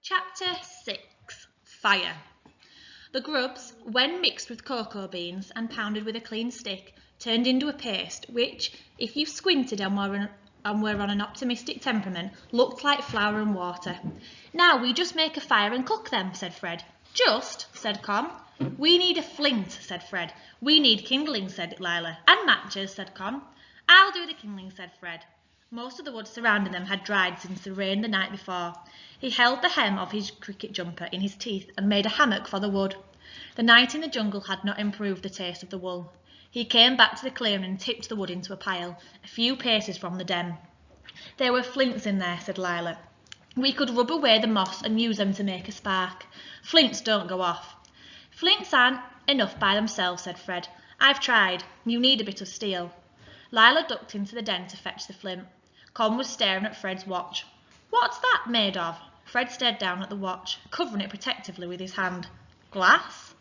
Chapter 6. Fire. The grubs, when mixed with cocoa beans and pounded with a clean stick, turned into a paste which, if you squinted and were on an optimistic temperament, looked like flour and water. "Now we just make a fire and cook them," said Fred. "Just," said Con. "We need a flint," said Fred. "We need kindling," said Lila. "And matches," said Con. "I'll do the kindling," said Fred. Most of the wood surrounding them had dried since the rain the night before. He held the hem of his cricket jumper in his teeth and made a hammock for the wood. The night in the jungle had not improved the taste of the wool. He came back to the clearing and tipped the wood into a pile, a few paces from the den. "There were flints in there," said Lila. "We could rub away the moss and use them to make a spark. Flints don't go off." "Flints aren't enough by themselves," said Fred. "I've tried. You need a bit of steel." Lila ducked into the den to fetch the flint. Con was staring at Fred's watch. "What's that made of?" Fred stared down at the watch, covering it protectively with his hand. "Glass?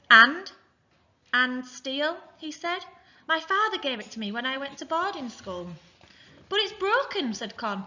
And steel," he said. "My father gave it to me when I went to boarding school." "But it's broken," said Con.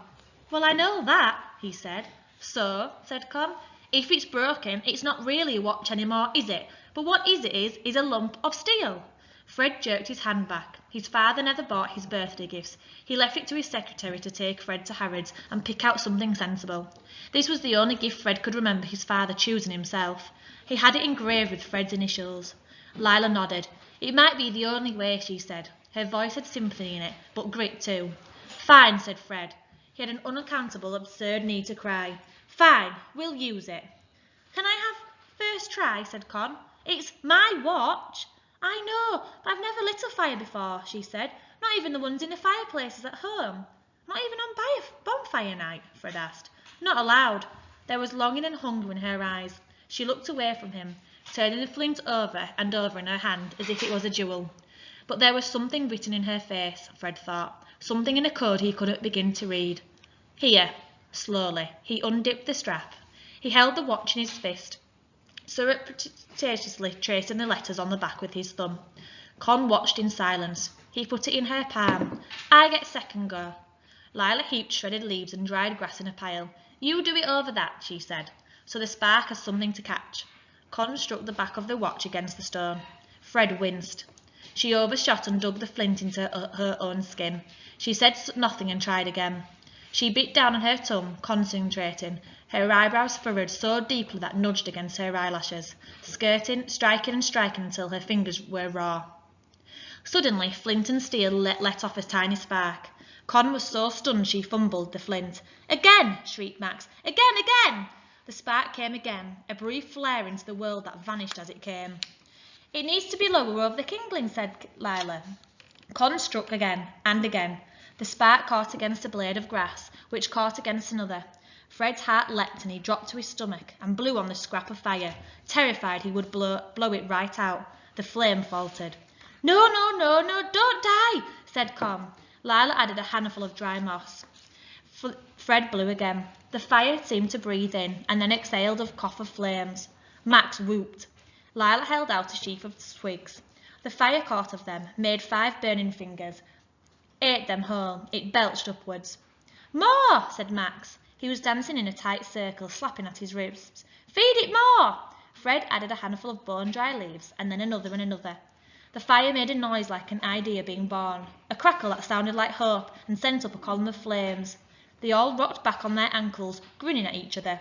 "Well, I know that," he said. "So," said Con, "if it's broken, it's not really a watch anymore, is it? But what it is a lump of steel." Fred jerked his hand back. His father never bought his birthday gifts. He left it to his secretary to take Fred to Harrods and pick out something sensible. This was the only gift Fred could remember his father choosing himself. He had it engraved with Fred's initials. Lila nodded. "It might be the only way," she said. Her voice had sympathy in it, but grit too. "Fine," said Fred. He had an unaccountable, absurd need to cry. "Fine, we'll use it." "Can I have first try?" said Con. "It's my watch." "I know, but I've never lit a fire before," she said. "Not even the ones in the fireplaces at home." "Not even on bonfire night?" Fred asked. "Not allowed." There was longing and hunger in her eyes. She looked away from him, turning the flint over and over in her hand as if it was a jewel. But there was something written in her face, Fred thought, something in a code he couldn't begin to read. Here, slowly, he undipped the strap. He held the watch in his fist, surreptitiously tracing the letters on the back with his thumb. Con watched in silence. He put it in her palm. "I get second go." Lila heaped shredded leaves and dried grass in a pile. "You do it over that," she said, "so the spark has something to catch." Con struck the back of the watch against the stone. Fred winced. She overshot and dug the flint into her own skin. She said nothing and tried again. She bit down on her tongue, concentrating, her eyebrows furrowed so deeply that nudged against her eyelashes, striking and striking until her fingers were raw. Suddenly, flint and steel let off a tiny spark. Con was so stunned she fumbled the flint. "Again!" shrieked Max. "Again! Again!" The spark came again, a brief flare into the world that vanished as it came. "It needs to be lower over the kindling," said Lila. Con struck again and again. The spark caught against a blade of grass, which caught against another. Fred's heart leapt and he dropped to his stomach and blew on the scrap of fire, terrified he would blow it right out. The flame faltered. No, don't die," said Con. Lila added a handful of dry moss. Fred blew again. The fire seemed to breathe in and then exhaled a cough of flames. Max whooped. Lila held out a sheaf of twigs. The fire caught of them, made 5 burning fingers, ate them whole. It belched upwards. "More," said Max. He was dancing in a tight circle, slapping at his wrists. "Feed it more." Fred added a handful of bone-dry leaves, and then another and another. The fire made a noise like an idea being born, a crackle that sounded like hope, and sent up a column of flames. They all rocked back on their ankles, grinning at each other.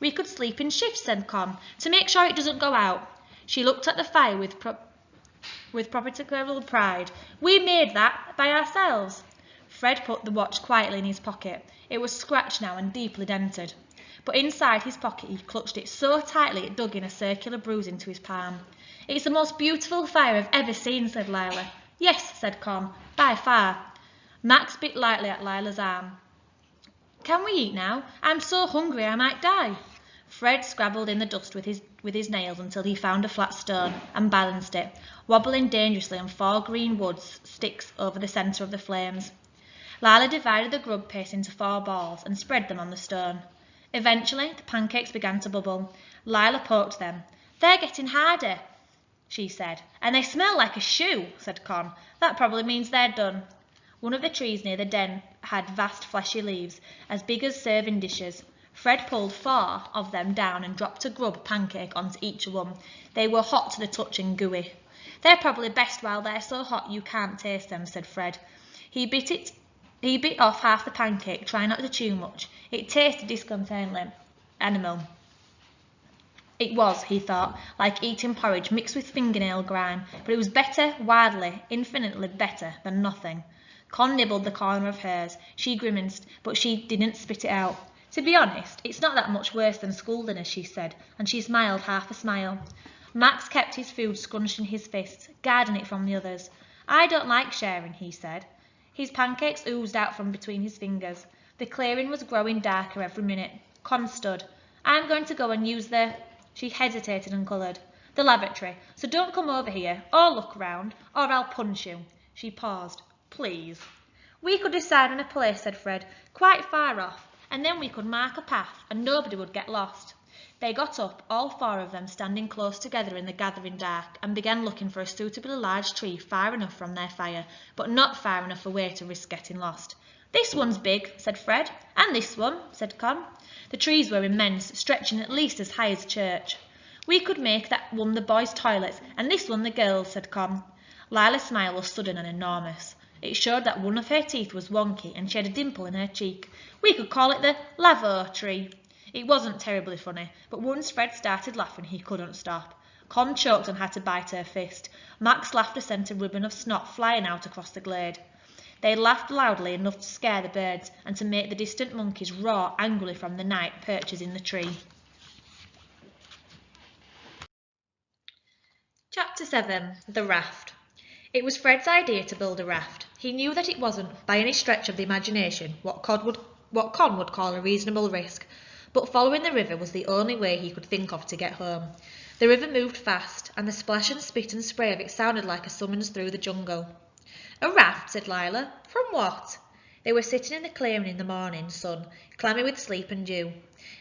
"We could sleep in shifts," said Con, "to make sure it doesn't go out." She looked at the fire with proprietary pride. "We made that by ourselves." Fred put the watch quietly in his pocket. It was scratched now and deeply dented. But inside his pocket he clutched it so tightly it dug in a circular bruise into his palm. "It's the most beautiful fire I've ever seen," said Lila. "Yes," said Con, "by far." Max bit lightly at Lila's arm. "Can we eat now? I'm so hungry I might die." Fred scrabbled in the dust with his nails until he found a flat stone and balanced it, wobbling dangerously on 4 green wood sticks over the centre of the flames. Lila divided the grub paste into 4 balls and spread them on the stone. Eventually, the pancakes began to bubble. Lila poked them. "They're getting harder," she said. "And they smell like a shoe," said Con. "That probably means they're done." One of the trees near the den had vast fleshy leaves, as big as serving dishes. Fred pulled 4 of them down and dropped a grub pancake onto each one. They were hot to the touch and gooey. "They're probably best while they're so hot you can't taste them," said Fred. He bit off half the pancake, trying not to chew much. It tasted disconcertingly animal. It was, he thought, like eating porridge mixed with fingernail grime, but it was better, wildly, infinitely better than nothing. Con nibbled the corner of hers. She grimaced, but she didn't spit it out. "To be honest, it's not that much worse than school dinners," she said, and she smiled half a smile. Max kept his food scrunched in his fists, guarding it from the others. "I don't like sharing," he said. His pancakes oozed out from between his fingers. The clearing was growing darker every minute. Con stood. "I'm going to go and use the—" She hesitated and coloured. "The lavatory. So don't come over here, or look round, or I'll punch you." She paused. "Please." "We could decide on a place," said Fred, "quite far off, and then we could mark a path, and nobody would get lost." They got up, all 4 of them standing close together in the gathering dark, and began looking for a suitably large tree far enough from their fire, but not far enough away to risk getting lost. "This one's big," said Fred. "And this one," said Con. The trees were immense, stretching at least as high as the church. "We could make that one the boys' toilets, and this one the girls'," said Con. Lila's smile was sudden and enormous. It showed that one of her teeth was wonky, and she had a dimple in her cheek. "We could call it the Lavo tree." It wasn't terribly funny, but once Fred started laughing, he couldn't stop. Con choked and had to bite her fist. Max laughter sent a ribbon of snot flying out across the glade. They laughed loudly enough to scare the birds, and to make the distant monkeys roar angrily from the night perches in the tree. Chapter 7. The Raft. It was Fred's idea to build a raft. He knew that it wasn't, by any stretch of the imagination, what Con would call a reasonable risk, but following the river was the only way he could think of to get home. The river moved fast, and the splash and spit and spray of it sounded like a summons through the jungle. "A raft," said Lila. "From what?" They were sitting in the clearing in the morning sun, clammy with sleep and dew.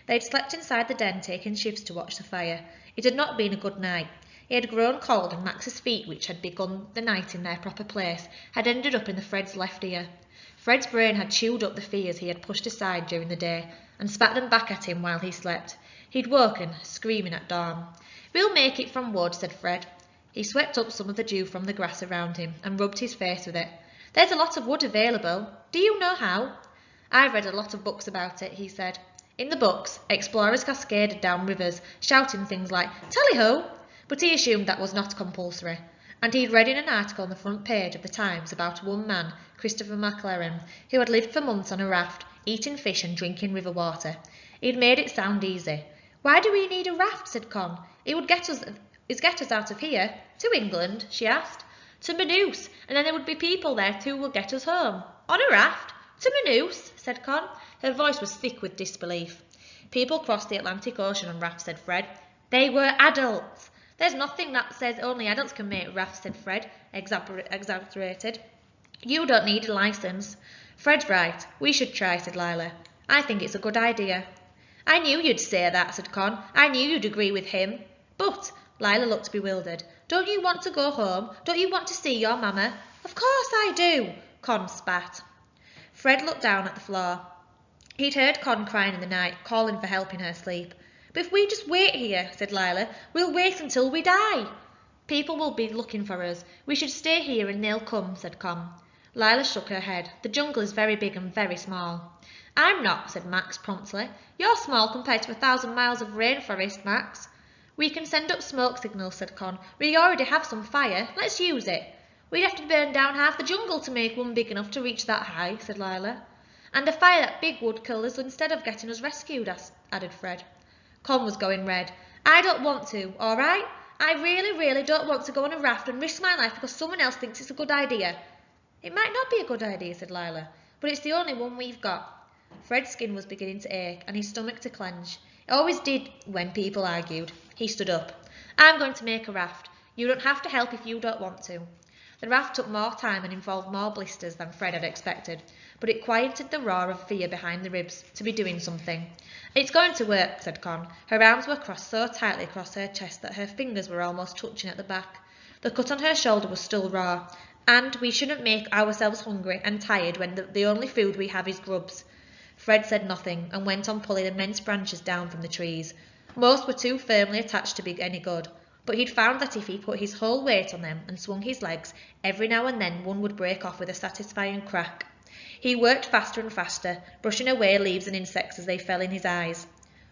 They had slept inside the den, taking shifts to watch the fire. It had not been a good night. It had grown cold, and Max's feet, which had begun the night in their proper place, had ended up in the Fred's left ear. Fred's brain had chewed up the fears he had pushed aside during the day, and spat them back at him while he slept. He'd woken, screaming at dawn. "We'll make it from wood," said Fred. He swept up some of the dew from the grass around him and rubbed his face with it. "There's a lot of wood available. Do you know how?" "I've read a lot of books about it," he said. In the books, explorers cascaded down rivers, shouting things like "Tally-ho!" But he assumed that was not compulsory. And he'd read in an article on the front page of the Times about one man, Christopher McLaren, who had lived for months on a raft, eating fish and drinking river water. He'd made it sound easy. "Why do we need a raft?" said Con. "It would get us out of here." "To England?" she asked. "To Maynooth, and then there would be people there who will get us home." "On a raft? To Maynooth?" said Con. Her voice was thick with disbelief. "People cross the Atlantic Ocean on rafts," said Fred. "They were adults." "There's nothing that says only adults can make rafts," said Fred, exasperated. "You don't need a licence." "Fred's right. We should try," said Lila. "I think it's a good idea." "I knew you'd say that," said Con. "I knew you'd agree with him." "But," Lila looked bewildered, "don't you want to go home? Don't you want to see your mamma?" "Of course I do," Con spat. Fred looked down at the floor. He'd heard Con crying in the night, calling for help in her sleep. "But if we just wait here," said Lila, "we'll wait until we die." "People will be looking for us. We should stay here and they'll come," said Con. Lila shook her head. "The jungle is very big and very small." "I'm not," said Max promptly. "You're small compared to 1,000 miles of rainforest, Max." "We can send up smoke signals," said Con. "We already have some fire. Let's use it." "We'd have to burn down half the jungle to make one big enough to reach that high," said Lila. "And a fire that big would kill us instead of getting us rescued," added Fred. Con was going red. "I don't want to, all right? I really, really don't want to go on a raft and risk my life because someone else thinks it's a good idea." "It might not be a good idea," said Lila, "but it's the only one we've got." Fred's skin was beginning to ache and his stomach to clench. It always did when people argued. He stood up. "I'm going to make a raft. You don't have to help if you don't want to." The raft took more time and involved more blisters than Fred had expected, but it quieted the roar of fear behind the ribs to be doing something. "It's going to work," said Con. Her arms were crossed so tightly across her chest that her fingers were almost touching at the back. The cut on her shoulder was still raw, and we shouldn't make ourselves hungry and tired when the only food we have is grubs. Fred said nothing and went on pulling immense branches down from the trees. Most were too firmly attached to be any good, but he'd found that if he put his whole weight on them and swung his legs, every now and then one would break off with a satisfying crack. He worked faster and faster, brushing away leaves and insects as they fell in his eyes.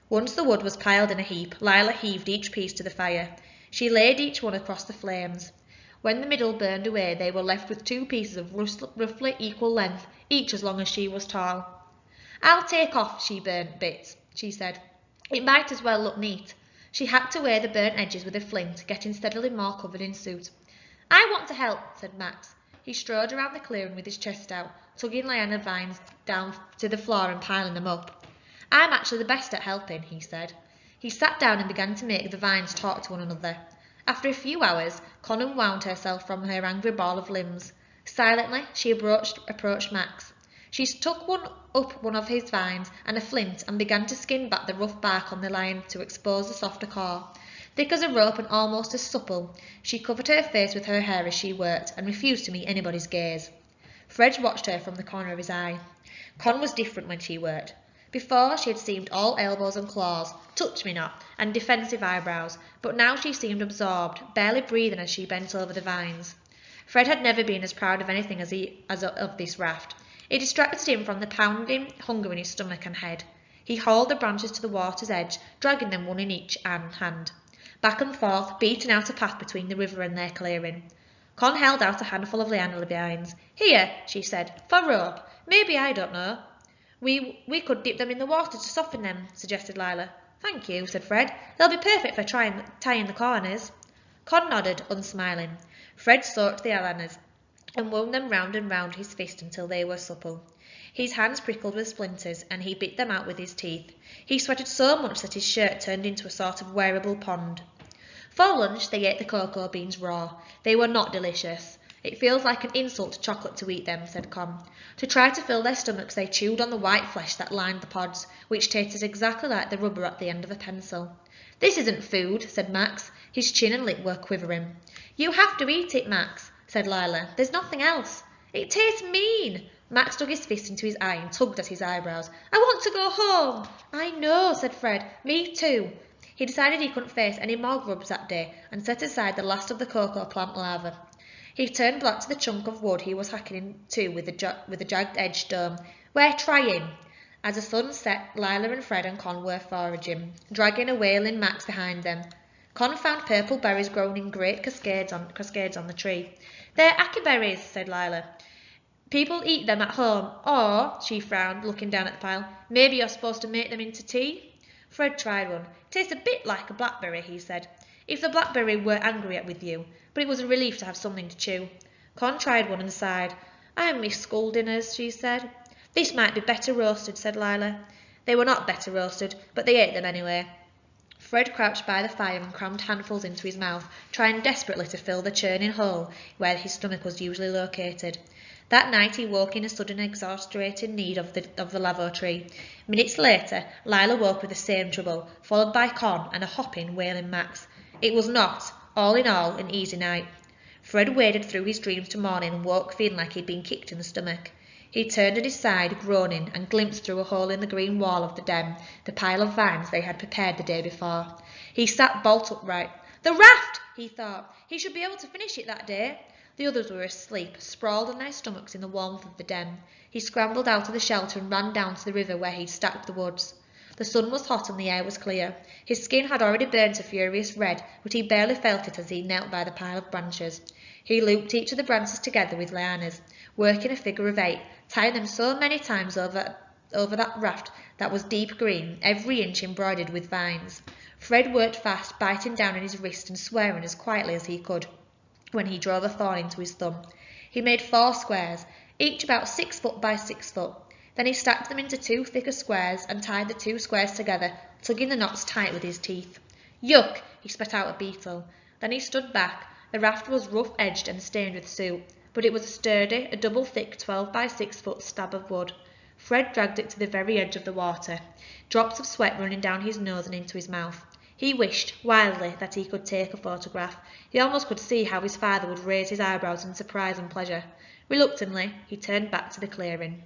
Once the wood was piled in a heap, Lila heaved each piece to the fire. She laid each one across the flames. When the middle burned away, they were left with 2 pieces of roughly equal length, each as long as she was tall. "I'll take off she burnt bits," she said. "It might as well look neat." She hacked away the burnt edges with a flint, getting steadily more covered in soot. "I want to help," said Max. He strode around the clearing with his chest out, tugging liana vines down to the floor and piling them up. "I'm actually the best at helping," he said. He sat down and began to make the vines talk to one another. After a few hours, Con unwound herself from her angry ball of limbs. Silently, she approached Max. She took one of his vines and a flint and began to skin back the rough bark on the lion to expose the softer core. Thick as a rope and almost as supple, she covered her face with her hair as she worked and refused to meet anybody's gaze. Fred watched her from the corner of his eye. Con was different when she worked. Before, she had seemed all elbows and claws, touch me not, and defensive eyebrows, but now she seemed absorbed, barely breathing as she bent over the vines. Fred had never been as proud of anything as of this raft. It distracted him from the pounding hunger in his stomach and head. He hauled the branches to the water's edge, dragging them one in each hand. Back and forth, beating out a path between the river and their clearing. Con held out a handful of liana vines. "Here," she said, "for rope. Maybe, I don't know." We could dip them in the water to soften them," suggested Lila. "Thank you," said Fred. "They'll be perfect for tying the corners." Con nodded, unsmiling. Fred soaked the lianas and wound them round and round his fist until they were supple. His hands prickled with splinters, and he bit them out with his teeth. He sweated so much that his shirt turned into a sort of wearable pond. For lunch, they ate the cocoa beans raw. They were not delicious. "It feels like an insult to chocolate to eat them," said Con. To try to fill their stomachs, they chewed on the white flesh that lined the pods, which tasted exactly like the rubber at the end of a pencil. "This isn't food," said Max. His chin and lip were quivering. "You have to eat it, Max," said Lila. "There's nothing else." "It tastes mean." Max dug his fist into his eye and tugged at his eyebrows. "I want to go home." "I know," said Fred. "Me too." He decided he couldn't face any more grubs that day and set aside the last of the cocoa plant larvae. He turned back to the chunk of wood he was hacking into with the jagged-edged stone. "We're trying." As the sun set, Lila and Fred and Con were foraging, dragging a wailing Max behind them. Con found purple berries growing in great cascades on the tree. "They're ackee berries," said Lila. "People eat them at home, or," she frowned, looking down at the pile, "maybe you're supposed to make them into tea." Fred tried one. "It tastes a bit like a blackberry," he said. "If the blackberry were angry with you, but it was a relief to have something to chew." Con tried one and sighed. "I miss school dinners," she said. "This might be better roasted," said Lila. They were not better roasted, but they ate them anyway. Fred crouched by the fire and crammed handfuls into his mouth, trying desperately to fill the churning hole where his stomach was usually located. That night he woke in a sudden exasperating need of the lavatory. Minutes later, Lila woke with the same trouble, followed by Con and a hopping, wailing Max. It was not, all in all, an easy night. Fred waded through his dreams to morning and woke feeling like he'd been kicked in the stomach. He turned at his side, groaning, and glimpsed through a hole in the green wall of the den the pile of vines they had prepared the day before. He sat bolt upright. "The raft!" he thought. He should be able to finish it that day. The others were asleep, sprawled on their stomachs in the warmth of the den. He scrambled out of the shelter and ran down to the river where he'd stacked the woods. The sun was hot and the air was clear. His skin had already burnt a furious red, but he barely felt it as he knelt by the pile of branches. He looped each of the branches together with lianas, working a figure of 8, tying them so many times over that raft that was deep green, every inch embroidered with vines. Fred worked fast, biting down on his wrist and swearing as quietly as he could when he drove a thorn into his thumb. He made 4 squares, each about 6 foot by 6 foot. Then he stacked them into 2 thicker squares and tied the 2 squares together, tugging the knots tight with his teeth. "Yuck!" he spat out a beetle. Then he stood back. The raft was rough-edged and stained with soot, but it was a double-thick 12 by 6 foot stab of wood. Fred dragged it to the very edge of the water, drops of sweat running down his nose and into his mouth. He wished, wildly, that he could take a photograph. He almost could see how his father would raise his eyebrows in surprise and pleasure. Reluctantly, he turned back to the clearing.